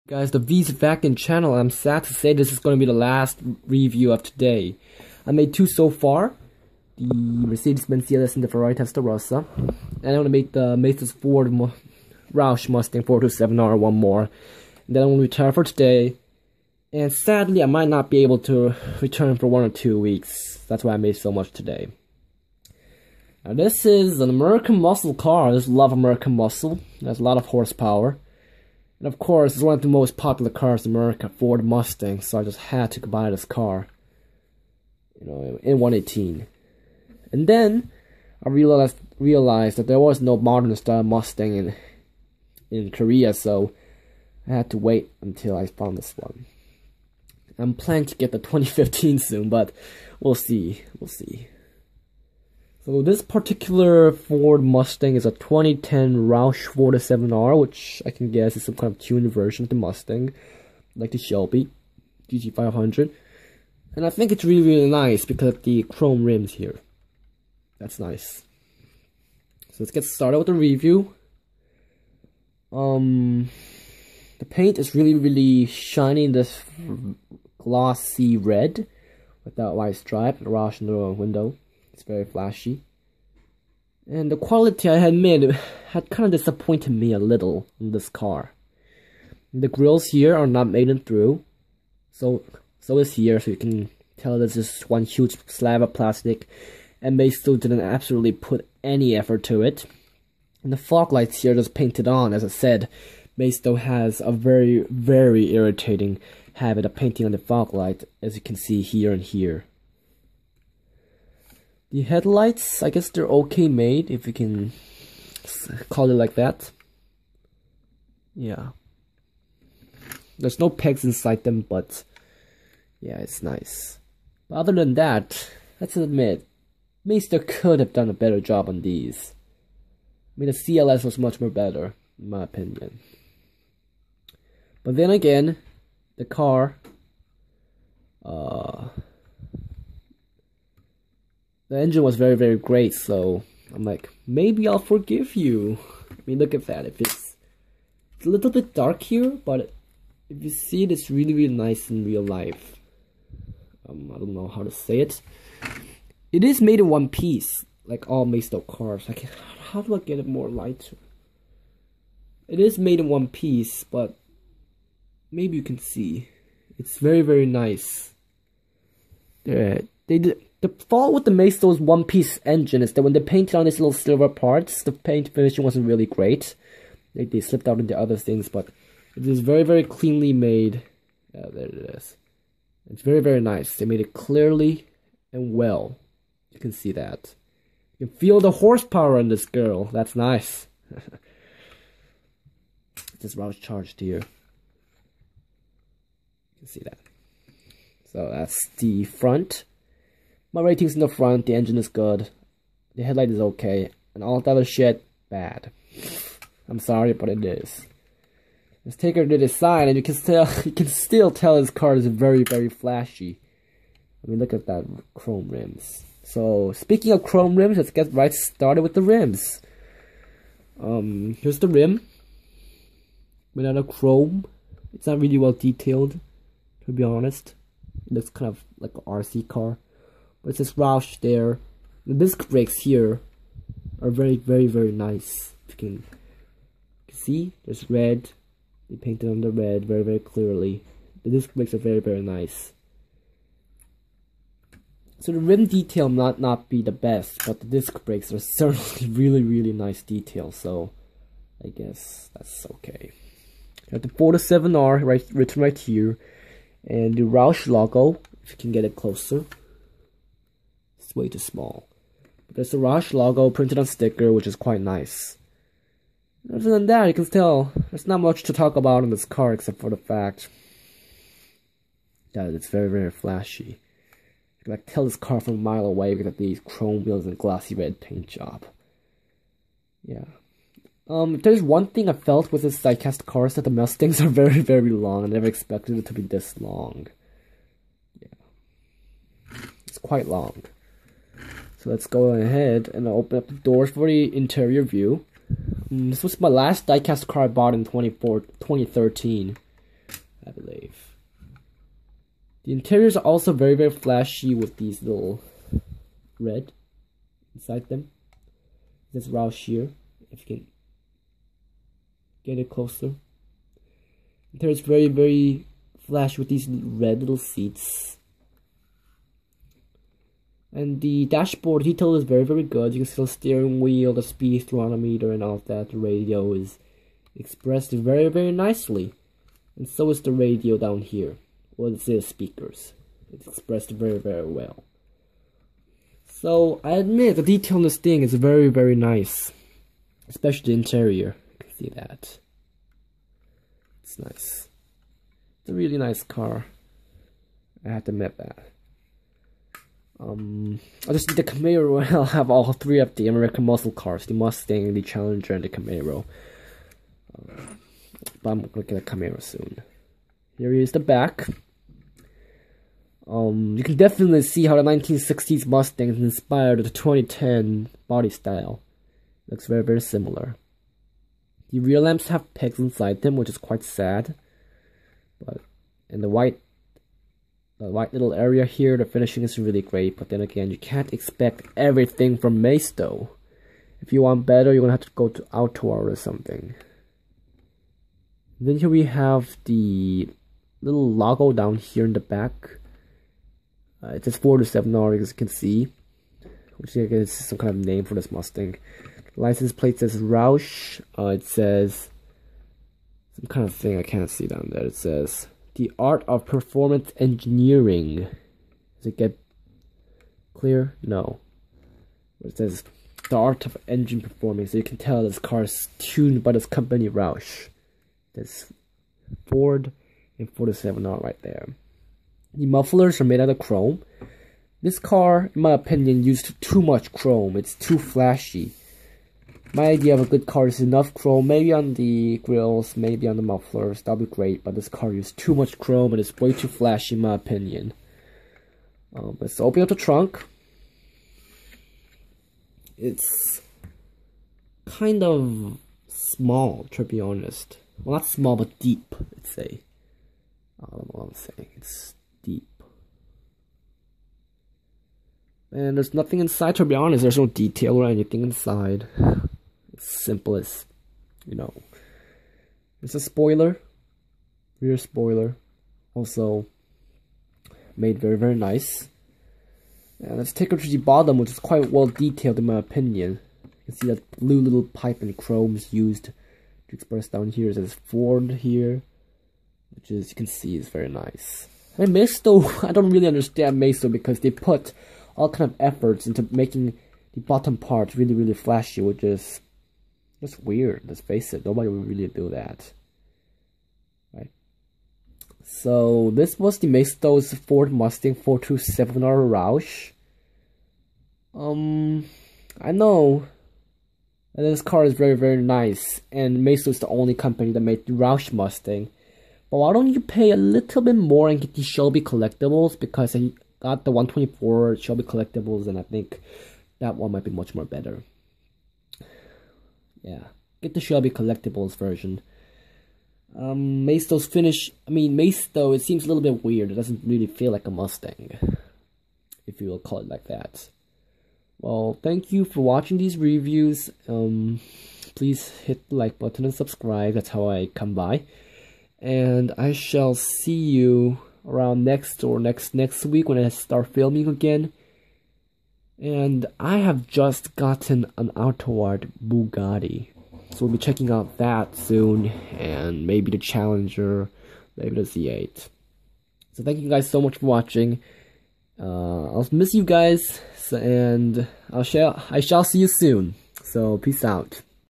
Guys, the V's back in channel. I'm sad to say this is going to be the last review of today. I made two so far. The Mercedes-Benz CLS and the Ferrari Testarossa. And I'm going to make the Maisto Roush Mustang 427r one more. And then I'm going to retire for today. And sadly, I might not be able to return for 1 or 2 weeks. That's why I made so much today. Now this is an American muscle car. I just love American muscle. It has a lot of horsepower. And of course, it's one of the most popular cars in America, Ford Mustang, so I just had to buy this car, you know, in 118. And then I realized that there was no modern style Mustang in Korea, so I had to wait until I found this one. I'm planning to get the 2015 soon, but we'll see. So this particular Ford Mustang is a 2010 Roush 427r, which I can guess is some kind of tuned version of the Mustang, like the Shelby GT500. And I think it's really nice because of the chrome rims here. That's nice. So let's get started with the review. The paint is really shiny in this glossy red with that white stripe, the Roush in the window. It's very flashy. And the quality, I admit, had kind of disappointed me a little in this car. The grills here are not made in through. So is here, so you can tell there's just one huge slab of plastic. And Maisto didn't absolutely put any effort to it. And the fog lights here just painted on. As I said, Maisto has a very irritating habit of painting on the fog light, as you can see here and here. The headlights, I guess they're okay made, if you can call it like that. Yeah. There's no pegs inside them, but yeah, it's nice. But other than that, let's admit, Maisto could have done a better job on these. I mean, the CLS was much more better, in my opinion. But then again, the car, the engine was very great, so I'm like, maybe I'll forgive you. I mean, look at that. If it's a little bit dark here, but if you see it, it's really nice in real life. I don't know how to say it. It is made in one piece, like all Maisto cars. How do I get it more lighter? It is made in one piece, but maybe you can see. It's very nice. The fault with the Maisto's one-piece engine is that when they painted on these little silver parts, the paint finishing wasn't really great. They slipped out into other things, but it is very cleanly made. Yeah, there it is. It's very nice. They made it clearly and well. You can see that. You can feel the horsepower in this girl. That's nice. This Roush charged here. You can see that. So that's the front. My rating's in the front, the engine is good, the headlight is okay, and all that other shit, bad. I'm sorry, but it is. Let's take her to the side, and you can still tell this car is very flashy. I mean, look at that chrome rims. So, speaking of chrome rims, let's get right started with the rims. Here's the rim. Made out of chrome. It's not really well detailed, to be honest. It looks kind of like an RC car. But it says Roush there. The disc brakes here are very nice. You can see, there's red. They painted on the red very clearly. The disc brakes are very nice. So the rim detail might not be the best, but the disc brakes are certainly really nice detail. So I guess that's okay. Got the 427r written right here, and the Roush logo. If you can get it closer. It's way too small. But there's the Roush logo printed on sticker, which is quite nice. Other than that, you can tell there's not much to talk about in this car except for the fact that it's very flashy. You can like tell this car from a mile away because of these chrome wheels and glossy red paint job. Yeah. If there's one thing I felt with this diecast car is that the Mustangs are very long. I never expected it to be this long. Yeah. It's quite long. So let's go ahead and open up the doors for the interior view. This was my last diecast car I bought in 2013. I believe. The interiors are also very, very flashy with these little red inside them. This Roush here, if you can get it closer. Interior is very, very flashy with these red little seats. And the dashboard detail is very, very good. You can see the steering wheel, the speed thermometer, and all of that. The radio is expressed very, very nicely. And so is the radio down here. Well, it's the speakers. It's expressed very, very well. So, I admit, the detail on this thing is very, very nice. Especially the interior. You can see that. It's nice. It's a really nice car. I have to admit that. I just need the Camaro. I'll have all three of the American muscle cars. The Mustang, the Challenger, and the Camaro. But I'm gonna get a Camaro soon. Here is the back. You can definitely see how the 1960s Mustang is inspired the 2010 body style. Looks very, very similar. The rear lamps have pegs inside them, which is quite sad. But in the white little area here, the finishing is really great. But then again, you can't expect everything from Maisto. If you want better, you're gonna have to go to Outdoor or something. Then here we have the little logo down here in the back. It says 427R, as you can see, which I guess is some kind of name for this Mustang. The license plate says Roush. It says some kind of thing I can't see down there. It says the art of performance engineering. Does it get clear? No. It says the art of engine performing, so you can tell this car is tuned by this company Roush. There's Ford and 427R right there. The mufflers are made out of chrome. This car, in my opinion, used too much chrome. It's too flashy. My idea of a good car is enough chrome, maybe on the grills, maybe on the mufflers. That'll be great, but this car used too much chrome and it's way too flashy in my opinion. Let's open up the trunk. It's kind of small, to be honest. Well, not small, but deep, let's say. I don't know what I'm saying. It's deep. And there's nothing inside, to be honest. There's no detail or anything inside. It's simple as, you know. There's a spoiler. Rear spoiler. Also made very, very nice. And let's take her to the bottom, which is quite well detailed in my opinion. You can see that blue little pipe and chrome is used to express down here. It says Ford here, which is, you can see, is very nice. And Maisto, I don't really understand Maisto because they put all kind of efforts into making the bottom part really, really flashy, which is just weird. Let's face it, nobody would really do that, right? So this was the Maisto's Ford Mustang 427r Roush. I know and this car is very, very nice, and Maisto is the only company that made the Roush Mustang. But why don't you pay a little bit more and get the Shelby collectibles? Because I got the 124 Shelby collectibles, and I think that one might be much more better. Yeah, get the Shelby collectibles version. Maisto's finish, Maisto, it seems a little bit weird. It doesn't really feel like a Mustang, if you will call it like that. Well, thank you for watching these reviews. Please hit the like button and subscribe. That's how I come by. And I shall see you around next week when I start filming again. And I have just gotten an Outward Bugatti, so we'll be checking out that soon, and maybe the Challenger, maybe the Z8. So thank you guys so much for watching. I'll miss you guys, and I shall see you soon. So peace out.